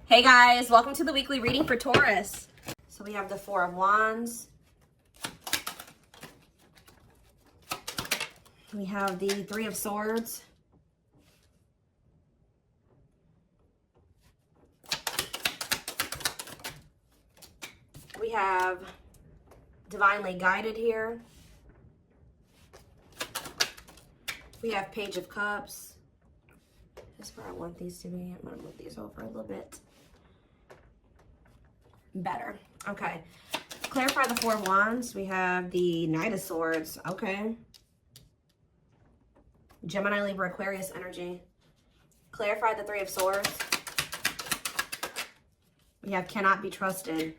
Hey guys, welcome to the weekly reading for Taurus. So we have the Four of Wands. We have the Three of Swords. We have Divinely Guided here. We have Page of Cups. That's where I want these to be. I'm going to move these over a little bit. Better. Okay. Clarify the Four of Wands. We have the Knight of Swords. Okay. Gemini, Libra, Aquarius energy. Clarify the Three of Swords. We have Cannot Be Trusted.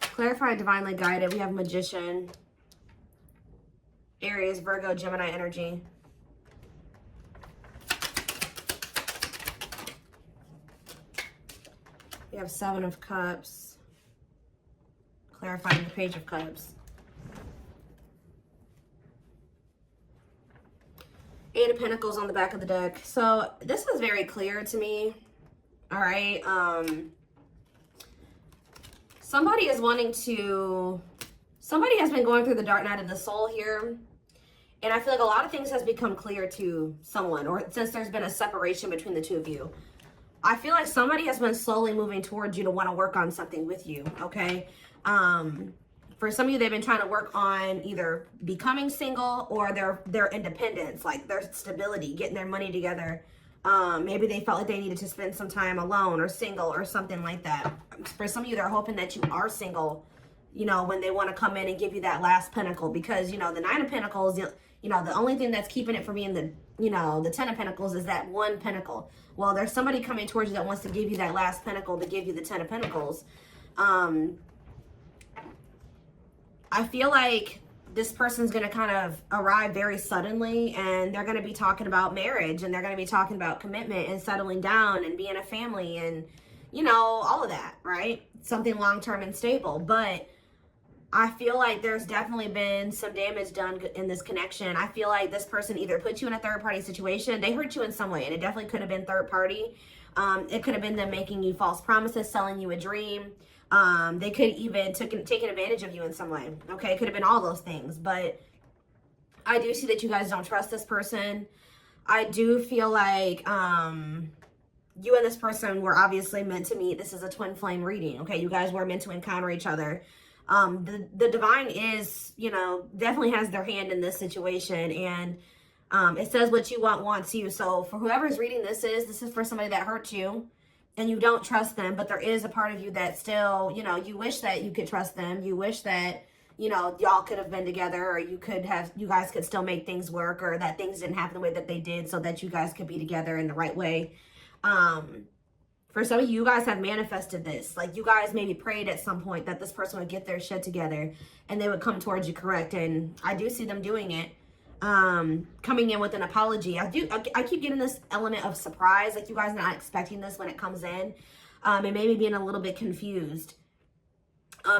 Clarify Divinely Guided. We have Magician. Aries, Virgo, Gemini energy. We have Seven of Cups. Clarifying the Page of Cups. Eight of Pentacles on the back of the deck. So this is very clear to me. All right. Somebody is wanting to... Somebody has been going through the dark night of the soul here. And I feel like a lot of things has become clear to someone, or since there's been a separation between the two of you. I feel like somebody has been slowly moving towards you to want to work on something with you, okay? For some of you, they've been trying to work on either becoming single or their independence, like their stability, getting their money together. Maybe they felt like they needed to spend some time alone or single or something like that. For some of you, they're hoping that you are single, you know, when they want to come in and give you that last pentacle, because, you know, the Nine of Pentacles, you know, the only thing that's keeping it from being the, you know, the Ten of Pentacles is that one pentacle. Well, there's somebody coming towards you that wants to give you that last pentacle to give you the Ten of Pentacles. I feel like this person's going to kind of arrive very suddenly, and they're going to be talking about marriage, and they're going to be talking about commitment and settling down and being a family and, you know, all of that, right? Something long-term and stable. But I feel like there's definitely been some damage done in this connection. I feel like this person either put you in a third-party situation. They hurt you in some way, and it definitely could have been third-party. It could have been them making you false promises, selling you a dream. They could even taken advantage of you in some way. Okay, it could have been all those things. But I do see that you guys don't trust this person. I do feel like you and this person were obviously meant to meet. This is a twin flame reading. Okay, you guys were meant to encounter each other. The divine is, you know, definitely has their hand in this situation, and it says what you want wants you. So for whoever's reading this is for somebody that hurt you and you don't trust them, but there is a part of you that still, you know, you wish that you could trust them. You wish that, you know, y'all could have been together, or you guys could still make things work, or that things didn't happen the way that they did so that you guys could be together in the right way. For some of you, you guys have manifested this. Like, you guys maybe prayed at some point that this person would get their shit together and they would come towards you, correct? And I do see them doing it. Coming in with an apology. I keep getting this element of surprise. Like, you guys are not expecting this when it comes in. And maybe being a little bit confused.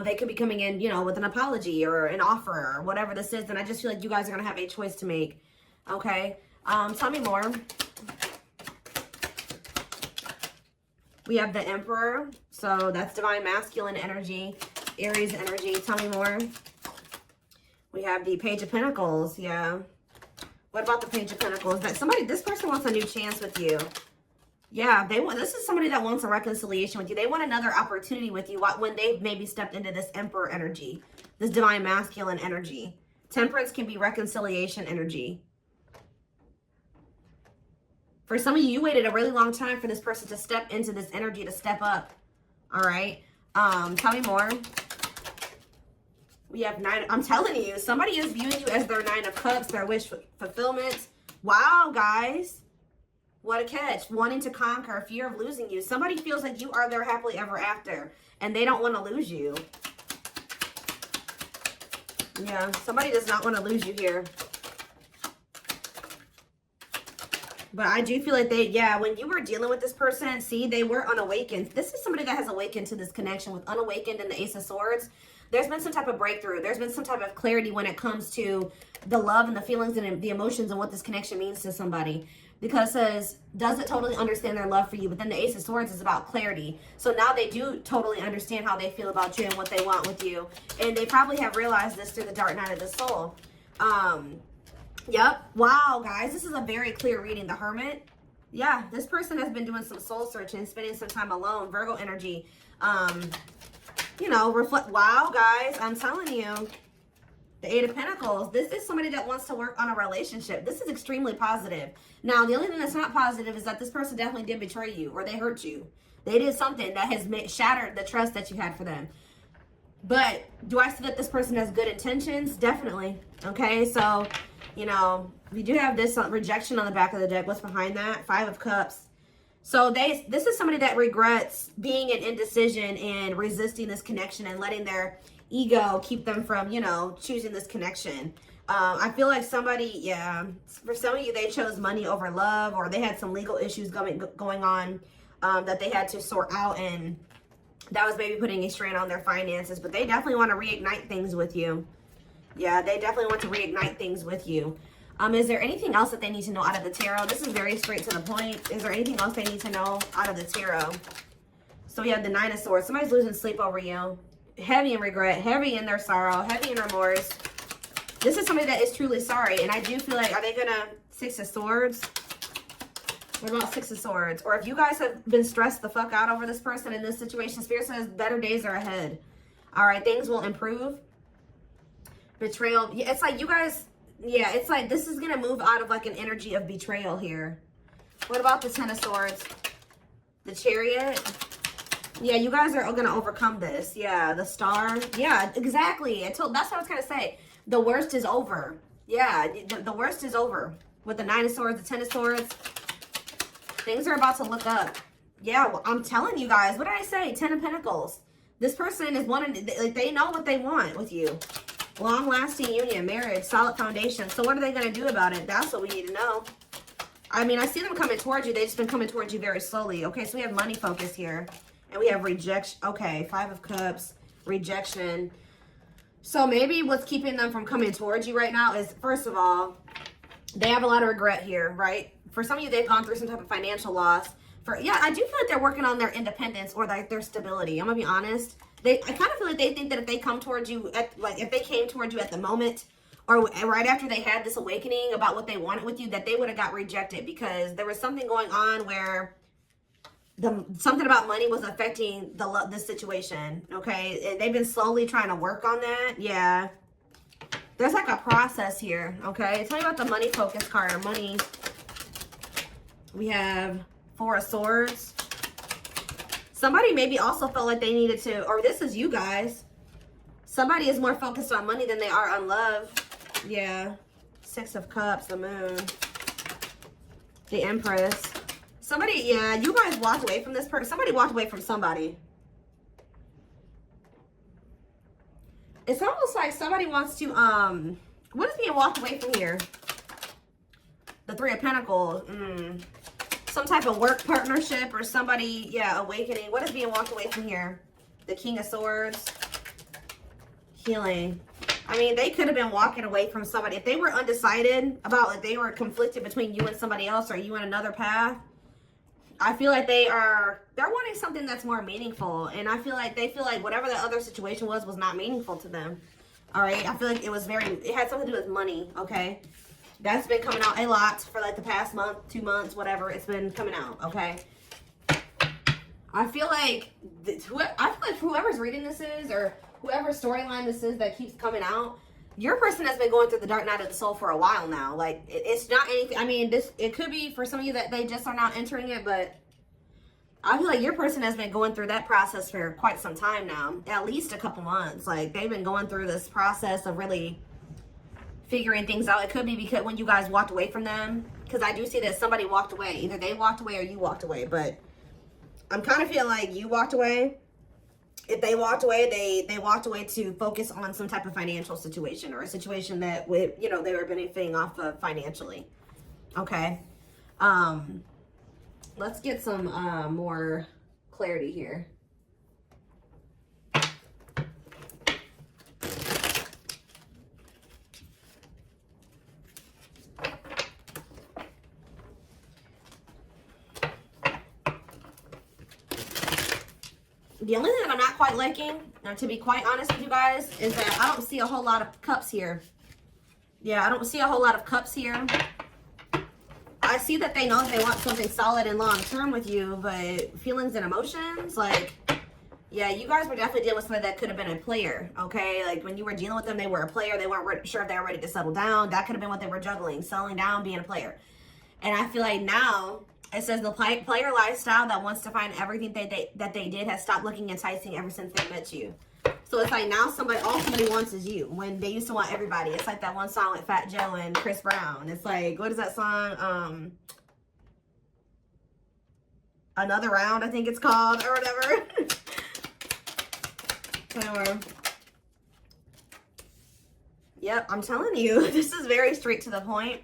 They could be coming in, you know, with an apology or an offer or whatever this is. And I just feel like you guys are going to have a choice to make. Okay. Tell me more. We have the Emperor, so that's divine masculine energy, Aries energy. Tell me more. We have the Page of Pentacles. Yeah. What about the Page of Pentacles? This person wants a new chance with you. Yeah, this is somebody that wants a reconciliation with you. They want another opportunity with you when they've maybe stepped into this Emperor energy, this divine masculine energy. Temperance can be reconciliation energy. For some of you, you waited a really long time for this person to step into this energy, to step up. All right. Tell me more. We have Nine. I'm telling you, somebody is viewing you as their Nine of Cups, their wish fulfillment. Wow, guys. What a catch. Wanting to conquer, fear of losing you. Somebody feels like you are their happily ever after, and they don't want to lose you. Yeah, somebody does not want to lose you here. But I do feel like when you were dealing with this person, see, they were unawakened. This is somebody that has awakened to this connection with unawakened and the Ace of Swords. There's been some type of breakthrough. There's been some type of clarity when it comes to the love and the feelings and the emotions and what this connection means to somebody. Because it says, does it totally understand their love for you? But then the Ace of Swords is about clarity. So now they do totally understand how they feel about you and what they want with you. And they probably have realized this through the Dark Night of the Soul. Yep. Wow, guys. This is a very clear reading. The Hermit. Yeah, this person has been doing some soul searching, spending some time alone. Virgo energy. You know, reflect. Wow, guys. I'm telling you. The Eight of Pentacles. This is somebody that wants to work on a relationship. This is extremely positive. Now, the only thing that's not positive is that this person definitely did betray you or they hurt you. They did something that has shattered the trust that you had for them. But do I see that this person has good intentions? Definitely. Okay, so, you know, we do have this rejection on the back of the deck. What's behind that? Five of Cups. So this is somebody that regrets being in indecision and resisting this connection and letting their ego keep them from, you know, choosing this connection. I feel like somebody, yeah, for some of you, they chose money over love, or they had some legal issues going on that they had to sort out, and that was maybe putting a strain on their finances. But they definitely want to reignite things with you. Yeah, they definitely want to reignite things with you. Is there anything else that they need to know out of the tarot? This is very straight to the point. Is there anything else they need to know out of the tarot? So we have the Nine of Swords. Somebody's losing sleep over you. Heavy in regret, heavy in their sorrow, heavy in remorse. This is somebody that is truly sorry. And I do feel like, are they gonna Six of Swords? What about Six of Swords? Or if you guys have been stressed the fuck out over this person in this situation, Spirit says better days are ahead. All right, things will improve. Betrayal. Yeah, it's like you guys, yeah, it's like this is gonna move out of like an energy of betrayal here. What about the Ten of Swords? The Chariot. Yeah, you guys are going to overcome this. Yeah, the Star. Yeah, exactly. That's what I was going to say. The worst is over. Yeah, the worst is over. With the Nine of Swords, the Ten of Swords. Things are about to look up. Yeah, well, I'm telling you guys. What did I say? Ten of Pentacles. This person is wanting, like, they know what they want with you. Long-lasting union, marriage, solid foundation. So what are they going to do about it? That's what we need to know. I mean, I see them coming towards you. They've just been coming towards you very slowly. Okay, so we have money focus here. And we have rejection. Okay, Five of Cups, rejection. So maybe what's keeping them from coming towards you right now is, first of all, they have a lot of regret here, right? For some of you, they've gone through some type of financial loss. Yeah, I do feel like they're working on their independence or like their stability. I'm gonna be honest. I kind of feel like they think that if they come towards you, if they came towards you at the moment, or right after they had this awakening about what they wanted with you, that they would have got rejected because there was something going on where something about money was affecting the situation, okay? And they've been slowly trying to work on that. Yeah. There's like a process here, okay? Tell me about the money focus card, or money. We have Four of Swords. Somebody maybe also felt like they needed to, or this is you guys. Somebody is more focused on money than they are on love. Yeah. Six of Cups, the Moon. The Empress. Somebody, yeah, you guys walked away from this person. Somebody walked away from somebody. It's almost like somebody wants to, what is being walked away from here? The Three of Pentacles. Some type of work partnership or somebody, yeah, awakening. What is being walked away from here? The King of Swords. Healing. I mean, they could have been walking away from somebody. If they were undecided about, like, they were conflicted between you and somebody else or you and another path, I feel like they're wanting something that's more meaningful. And I feel like they feel like whatever the other situation was not meaningful to them. All right. I feel like it had something to do with money. Okay. That's been coming out a lot for like the past month, 2 months, whatever. It's been coming out. Okay. I feel like whoever's reading this is, or whoever storyline this is that keeps coming out, your person has been going through the Dark Night of the Soul for a while now. Like, it's not anything. I mean, it could be for some of you that they just are not entering it, but I feel like your person has been going through that process for quite some time now, at least a couple months. Like, they've been going through this process of really figuring things out. It could be because when you guys walked away from them, because I do see that somebody walked away. Either they walked away or you walked away, but I'm kind of feeling like you walked away. If they walked away, they walked away to focus on some type of financial situation, or a situation that would, you know, they were benefiting off of financially. Okay. Let's get some more clarity here. The only thing that I'm not quite liking, now to be quite honest with you guys, is that I don't see a whole lot of cups here. Yeah, I don't see a whole lot of cups here. I see that they know that they want something solid and long term with you, but feelings and emotions, like, yeah, you guys were definitely dealing with somebody that could have been a player, okay? Like, when you were dealing with them, they were a player. They weren't sure if they were ready to settle down. That could have been what they were juggling, settling down, being a player. And I feel like now, it says the player lifestyle that wants to find everything that they did has stopped looking enticing ever since they met you. So it's like now all somebody wants is you. When they used to want everybody. It's like that one song with Fat Joe and Chris Brown. It's like, what is that song? Another Round, I think it's called, or whatever. Yep, I'm telling you, this is very straight to the point.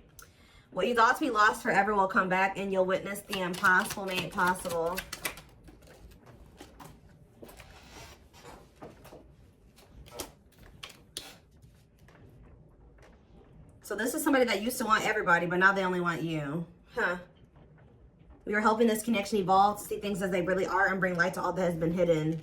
What you thought to be lost forever will come back, and you'll witness the impossible made possible. So this is somebody that used to want everybody, but now they only want you. Huh. We are helping this connection evolve to see things as they really are and bring light to all that has been hidden.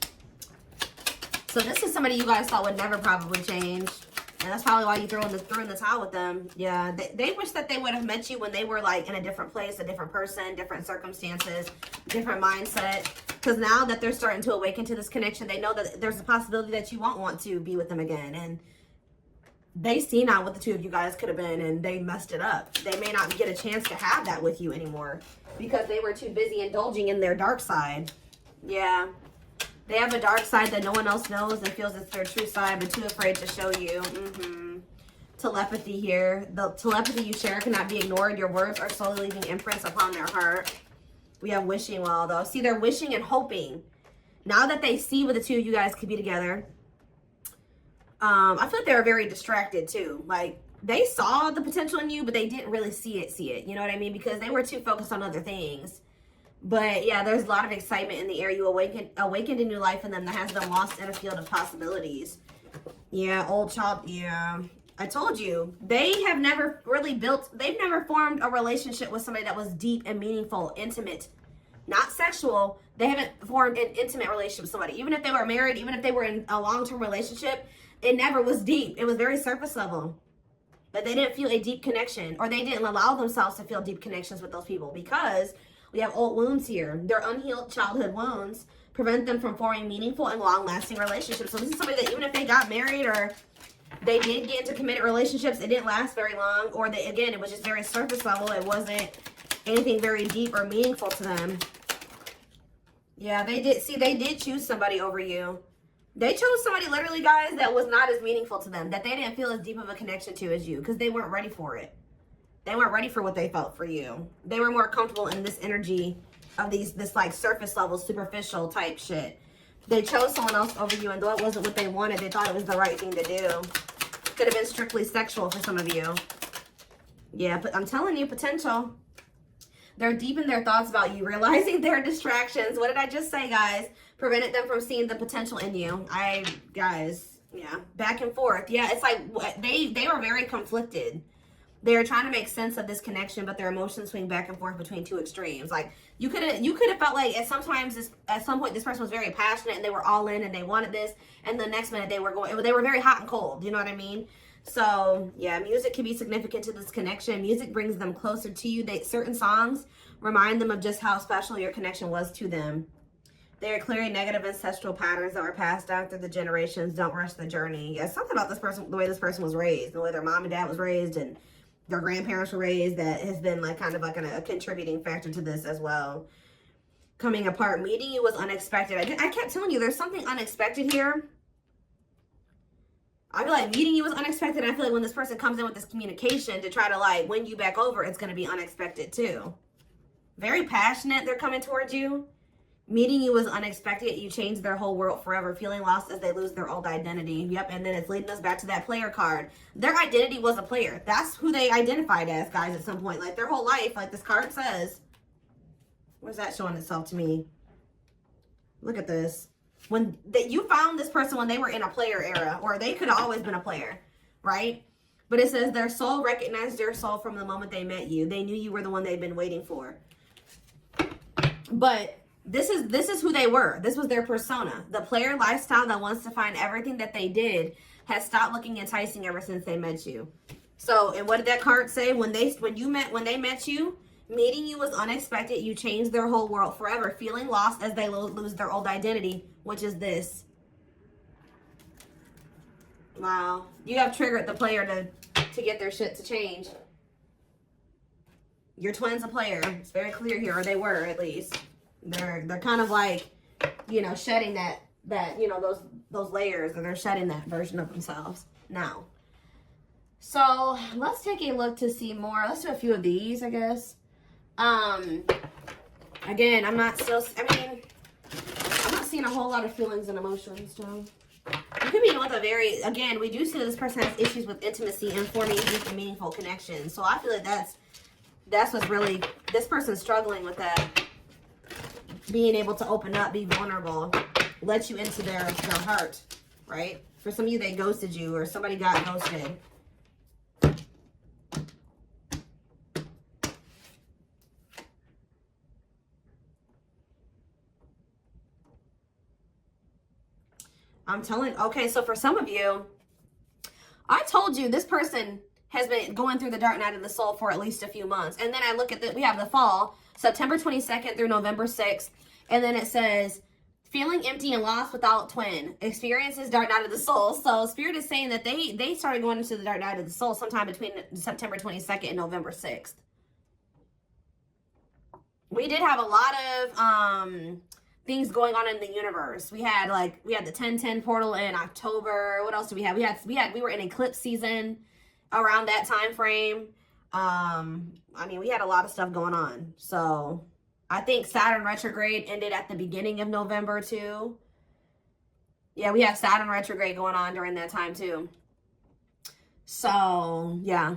So this is somebody you guys thought would never probably change. And that's probably why you threw in the towel with them. Yeah, they wish that they would have met you when they were like in a different place, a different person, different circumstances, different mindset. Because now that they're starting to awaken to this connection, they know that there's a possibility that you won't want to be with them again. And they see now what the two of you guys could have been, and they messed it up. They may not get a chance to have that with you anymore because they were too busy indulging in their dark side. Yeah. They have a dark side that no one else knows and feels it's their true side, but too afraid to show you. Telepathy here. The telepathy you share cannot be ignored. Your words are slowly leaving imprints upon their heart. We have wishing well, though. See, they're wishing and hoping. Now that they see what the two of you guys could be together, I feel like they were very distracted, too. Like, they saw the potential in you, but they didn't really see it. You know what I mean? Because they were too focused on other things. But yeah, there's a lot of excitement in the air. You awakened a new life in them that has been lost in a field of possibilities. Yeah, old child. Yeah, I told you. They have never really they've never formed a relationship with somebody that was deep and meaningful, intimate, not sexual. They haven't formed an intimate relationship with somebody. Even if they were married, even if they were in a long-term relationship, it never was deep. It was very surface level. But they didn't feel a deep connection, or they didn't allow themselves to feel deep connections with those people because we have old wounds here. Their unhealed childhood wounds prevent them from forming meaningful and long-lasting relationships. So this is somebody that even if they got married or they did get into committed relationships, it didn't last very long. Or again, it was just very surface level. It wasn't anything very deep or meaningful to them. Yeah, they did choose somebody over you. They chose somebody, literally, guys, that was not as meaningful to them, that they didn't feel as deep of a connection to as you because they weren't ready for it. They weren't ready for what they felt for you. They were more comfortable in this energy of this like surface level, superficial type shit. They chose someone else over you, and though it wasn't what they wanted, they thought it was the right thing to do. Could have been strictly sexual for some of you. Yeah, but I'm telling you, potential. They're deep in their thoughts about you, realizing their distractions. What did I just say, guys? Prevented them from seeing the potential in you. Guys, yeah, back and forth. Yeah, it's like they were very conflicted. They're trying to make sense of this connection, but their emotions swing back and forth between two extremes. Like you could have felt like at some point this person was very passionate and they were all in and they wanted this, and the next minute they were very hot and cold. You know what I mean? So yeah, music can be significant to this connection. Music brings them closer to you. Certain songs remind them of just how special your connection was to them. They are clearing negative ancestral patterns that were passed down through the generations. Don't rush the journey. Yeah, something about this person, the way this person was raised, the way their mom and dad was raised, and their grandparents were raised, that has been like kind of like a contributing factor to this as well. Coming apart. Meeting you was unexpected. I kept telling you there's something unexpected here. I feel like meeting you was unexpected. I feel like when this person comes in with this communication to try to like win you back over, it's going to be unexpected too. Very passionate. They're coming towards you. Meeting you was unexpected. You changed their whole world forever. Feeling lost as they lose their old identity. Yep, and then it's leading us back to that player card. Their identity was a player. That's who they identified as, guys, at some point. Like, their whole life, like this card says. Where's that showing itself to me? Look at this. You found this person when they were in a player era, or they could have always been a player, right? But it says their soul recognized your soul from the moment they met you. They knew you were the one they'd been waiting for. But This is who they were. This was their persona. The player lifestyle that wants to find everything that they did has stopped looking enticing ever since they met you. So, and what did that card say? When they met you, meeting you was unexpected. You changed their whole world forever, feeling lost as they lose their old identity, which is this. Wow. You have triggered the player to get their shit to change. Your twin's a player. It's very clear here, or they were at least. They're kind of like, you know, shedding that you know, those layers, and they're shedding that version of themselves now. So let's take a look to see more. Let's do a few of these, I guess. Again, I'm not seeing a whole lot of feelings and emotions, so you could be with a very, again, we do see that this person has issues with intimacy and forming deep and meaningful connections. So I feel like that's what's really, this person's struggling with that. Being able to open up, be vulnerable, let you into their heart, right? For some of you, they ghosted you, or somebody got ghosted. I'm telling, okay, so for some of you, I told you this person has been going through the dark night of the soul for at least a few months. And then I look at we have the fall, September 22nd through November 6th. And then it says, feeling empty and lost without twin, experiences dark night of the soul. So Spirit is saying that they started going into the dark night of the soul sometime between September 22nd and November 6th. We did have a lot of things going on in the universe. We had the 1010 portal in October. What else do we have? We were in eclipse season around that time frame. I mean, we had a lot of stuff going on. So I think Saturn retrograde ended at the beginning of November too. Yeah, we have Saturn retrograde going on during that time too. So yeah,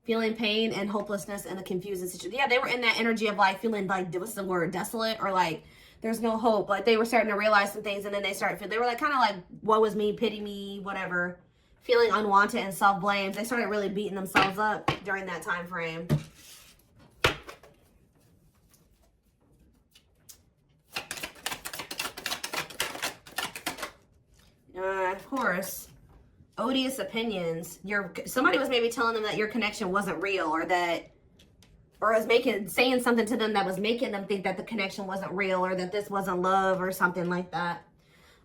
feeling pain and hopelessness and a confusing situation. Yeah, they were in that energy of like feeling like, what's the word, desolate, or like there's no hope. Like they were starting to realize some things, and then they were like kind of like, woe is me, pity me, whatever. Feeling unwanted and self-blame. They started really beating themselves up during that time frame. Of course, odious opinions. Somebody was maybe telling them that your connection wasn't real, or was saying something to them that was making them think that the connection wasn't real, or that this wasn't love, or something like that.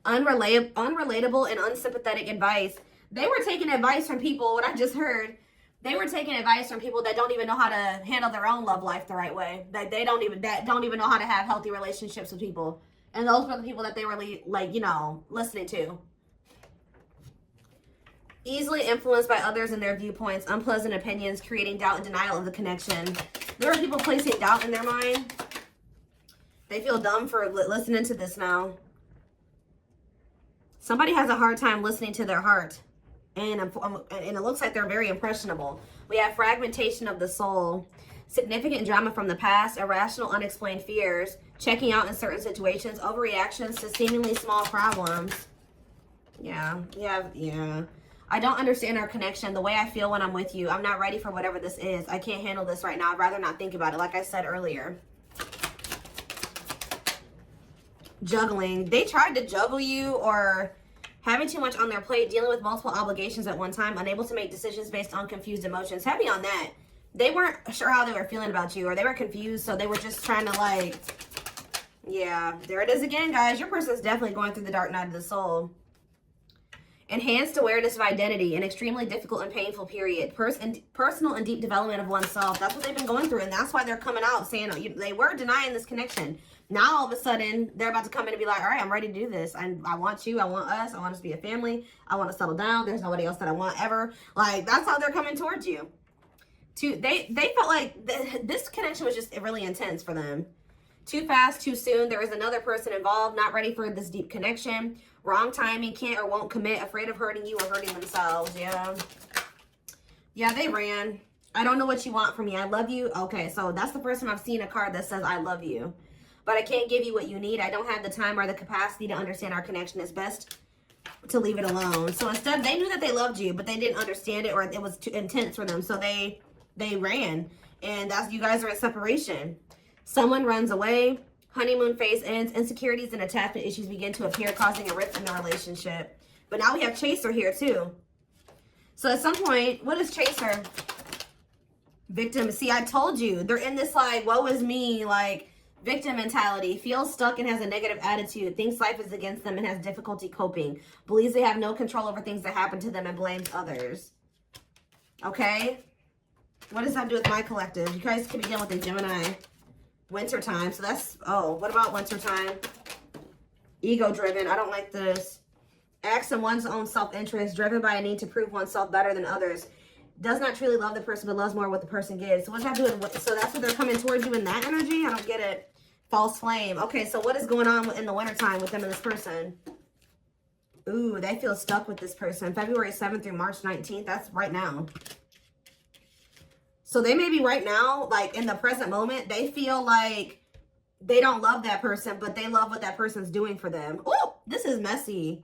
Unrelatable and unsympathetic advice. They were taking advice from people, what I just heard, they were taking advice from people that don't even know how to handle their own love life the right way. That don't even know how to have healthy relationships with people. And those were the people that they were like, you know, listening to. Easily influenced by others and their viewpoints, unpleasant opinions, creating doubt and denial of the connection. There are people placing doubt in their mind. They feel dumb for listening to this now. Somebody has a hard time listening to their heart. And it looks like they're very impressionable. We have fragmentation of the soul, significant drama from the past, irrational, unexplained fears, checking out in certain situations, overreactions to seemingly small problems. Yeah. I don't understand our connection, the way I feel when I'm with you. I'm not ready for whatever this is. I can't handle this right now. I'd rather not think about it, like I said earlier. Juggling. They tried to juggle you, or having too much on their plate, dealing with multiple obligations at one time, unable to make decisions based on confused emotions. Heavy on that. They weren't sure how they were feeling about you, or they were confused, so they were just trying to like, yeah, there it is again, guys. Your person's definitely going through the dark night of the soul. Enhanced awareness of identity, an extremely difficult and painful period. Personal and deep development of oneself. That's what they've been going through, and that's why they're coming out saying they were denying this connection. Now, all of a sudden, they're about to come in and be like, all right, I'm ready to do this. I want you. I want us. I want us to be a family. I want to settle down. There's nobody else that I want ever. Like, that's how they're coming towards you. They felt like this connection was just really intense for them. Too fast, too soon. There is another person involved, not ready for this deep connection. Wrong timing, can't or won't commit, afraid of hurting you or hurting themselves. Yeah, they ran. I don't know what you want from me. I love you. Okay, so that's the first time I've seen a card that says I love you. But I can't give you what you need. I don't have the time or the capacity to understand our connection. It's best to leave it alone. So instead, they knew that they loved you, but they didn't understand it, or it was too intense for them. So they ran. And that's, you guys are at separation. Someone runs away. Honeymoon phase ends. Insecurities and attachment issues begin to appear, causing a rift in the relationship. But now we have chaser here too. So at some point, what is chaser? Victim. See, I told you. They're in this like, woe is me, like victim mentality. Feels stuck and has a negative attitude. Thinks life is against them and has difficulty coping. Believes they have no control over things that happen to them and blames others. Okay? What does that have to do with my collective? You guys could be dealing with a Gemini. Wintertime. So that's, oh, what about wintertime? Ego driven. I don't like this. Acts in one's own self-interest, driven by a need to prove oneself better than others. Does not truly love the person, but loves more what the person gives. So what does that have to do with, so that's what they're coming towards you in that energy? I don't get it. False flame. Okay, so what is going on in the wintertime with them and this person? Ooh, they feel stuck with this person. February 7th through March 19th. That's right now. So they may be right now, like in the present moment, they feel like they don't love that person, but they love what that person's doing for them. Oh, this is messy.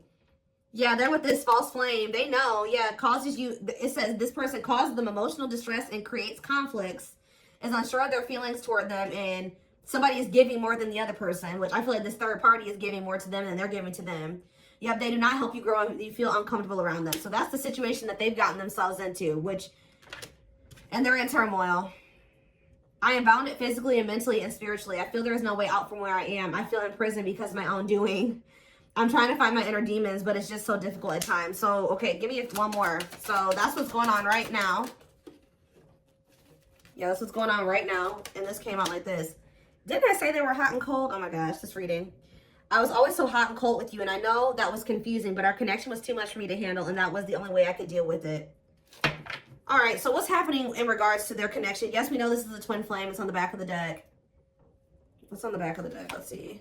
Yeah, they're with this false flame. They know, yeah, causes you, it says this person causes them emotional distress and creates conflicts, is unsure of their feelings toward them, and somebody is giving more than the other person, which I feel like this third party is giving more to them than they're giving to them. Yep, they do not help you grow, you feel uncomfortable around them. So that's the situation that they've gotten themselves into, and they're in turmoil. I am bounded physically and mentally and spiritually. I feel there is no way out from where I am. I feel in prison because of my own doing. I'm trying to find my inner demons, but it's just so difficult at times. So, okay, give me one more. So that's what's going on right now. Yeah, that's what's going on right now. And this came out like this. Didn't I say they were hot and cold? Oh my gosh, this reading. I was always so hot and cold with you, and I know that was confusing, but our connection was too much for me to handle, and that was the only way I could deal with it. All right, so what's happening in regards to their connection? Yes, we know this is a twin flame. It's on the back of the deck. What's on the back of the deck? Let's see.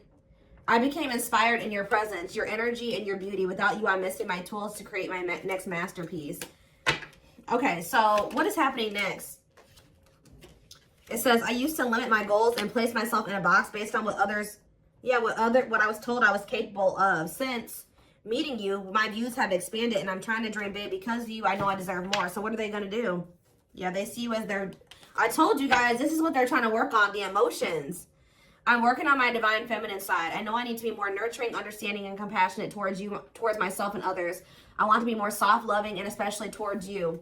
I became inspired in your presence, your energy, and your beauty. Without you, I'm missing my tools to create my next masterpiece. Okay, so what is happening next? It says, I used to limit my goals and place myself in a box based on what others, what I was told I was capable of. Since meeting you, my views have expanded, and I'm trying to dream big. Because of you, I know I deserve more. So what are they going to do? Yeah, they see you as their, I told you guys, this is what they're trying to work on, the emotions. I'm working on my divine feminine side. I know I need to be more nurturing, understanding, and compassionate towards you, towards myself and others. I want to be more soft, loving, and especially towards you.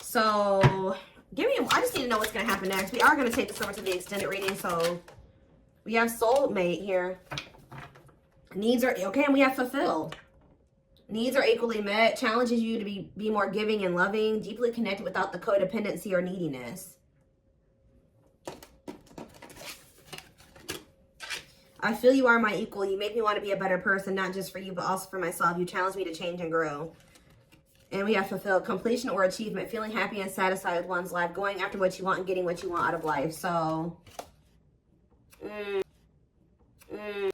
So, I just need to know what's going to happen next. We are going to take this over to the extended reading. So, we have soulmate here. Needs are, okay, and we have fulfilled. Needs are equally met. Challenges you to be more giving and loving. Deeply connected without the codependency or neediness. I feel you are my equal. You make me want to be a better person, not just for you, but also for myself. You challenge me to change and grow. And we have fulfilled. Completion or achievement. Feeling happy and satisfied with one's life. Going after what you want and getting what you want out of life. So,